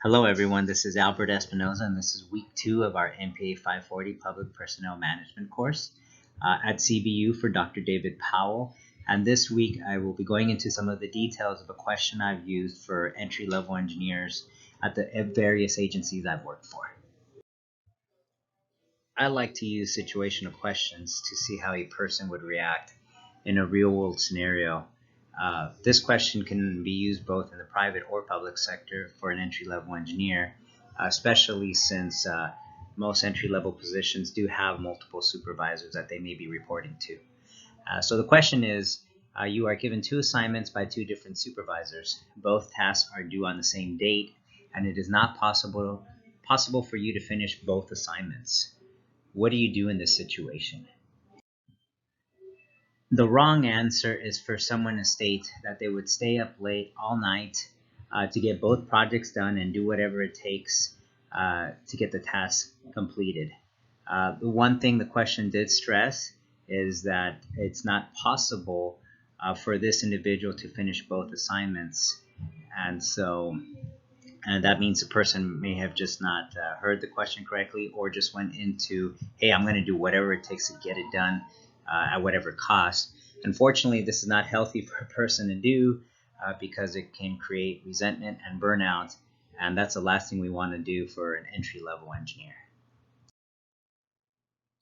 Hello everyone, this is Albert Espinoza and this is week 2 of our MPA 540 Public Personnel Management course at CBU for Dr. David Powell. And this week I will be going into some of the details of a question I've used for entry-level engineers at the various agencies I've worked for. I like to use situational questions to see how a person would react in a real-world scenario. This question can be used both in the private or public sector for an entry-level engineer, especially since most entry-level positions do have multiple supervisors that they may be reporting to. So the question is, you are given 2 assignments by 2 different supervisors. Both tasks are due on the same date, and it is not possible for you to finish both assignments. What do you do in this situation? The wrong answer is for someone to state that they would stay up late all night to get both projects done and do whatever it takes to get the task completed. The one thing the question did stress is that it's not possible for this individual to finish both assignments, and that means the person may have just not heard the question correctly, or just went into, hey, I'm going to do whatever it takes to get it done at whatever cost. Unfortunately, this is not healthy for a person to do because it can create resentment and burnout, and that's the last thing we want to do for an entry-level engineer.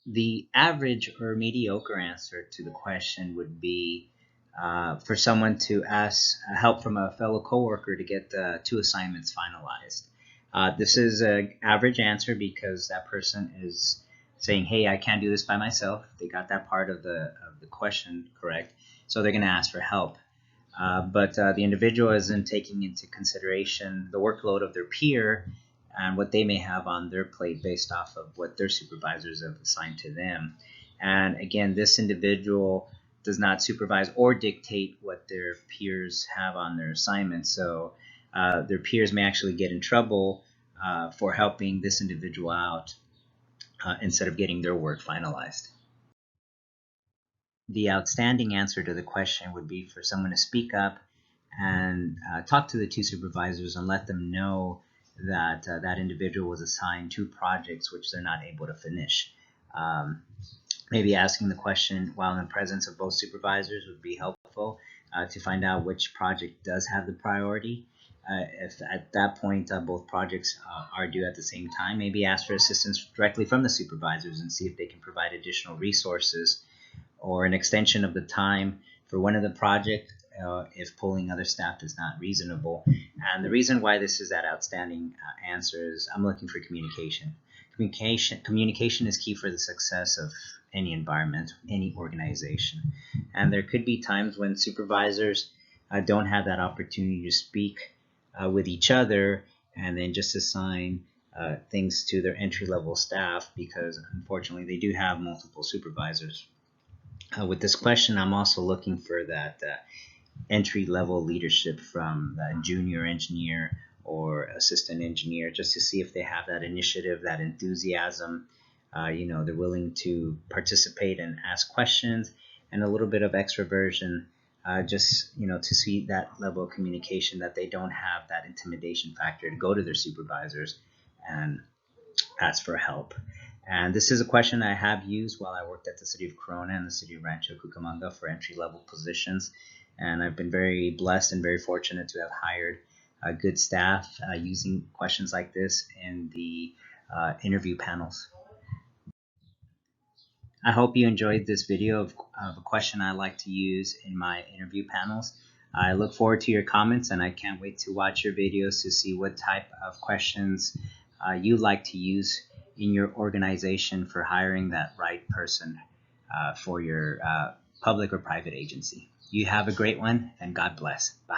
The average or mediocre answer to the question would be for someone to ask help from a fellow coworker to get the 2 assignments finalized. This is an average answer because that person is saying, hey, I can't do this by myself. They got that part of the question correct, so they're going to ask for help. But the individual isn't taking into consideration the workload of their peer and what they may have on their plate based off of what their supervisors have assigned to them. And again, this individual does not supervise or dictate what their peers have on their assignment. So their peers may actually get in trouble for helping this individual out instead of getting their work finalized. The outstanding answer to the question would be for someone to speak up and talk to the 2 supervisors and let them know that that individual was assigned 2 projects which they're not able to finish. Maybe asking the question while in the presence of both supervisors would be helpful to find out which project does have the priority. If at that point both projects are due at the same time, maybe ask for assistance directly from the supervisors and see if they can provide additional resources or an extension of the time for one of the project if pulling other staff is not reasonable. And the reason why this is that outstanding answer is I'm looking for communication. Communication is key for the success of any environment, any organization. And there could be times when supervisors don't have that opportunity to speak with each other and then just assign things to their entry-level staff because unfortunately they do have multiple supervisors. With this question, I'm also looking for that entry-level leadership from the junior engineer or assistant engineer, just to see if they have that initiative, that enthusiasm. They're willing to participate and ask questions, and a little bit of extroversion, to see that level of communication, that they don't have that intimidation factor to go to their supervisors and ask for help. And this is a question I have used while I worked at the city of Corona and the city of Rancho Cucamonga for entry-level positions. And I've been very blessed and very fortunate to have hired good staff using questions like this in the interview panels. I hope you enjoyed this video of a question I like to use in my interview panels. I look forward to your comments, and I can't wait to watch your videos to see what type of questions you like to use in your organization for hiring that right person for your public or private agency. You have a great one, and God bless. Bye.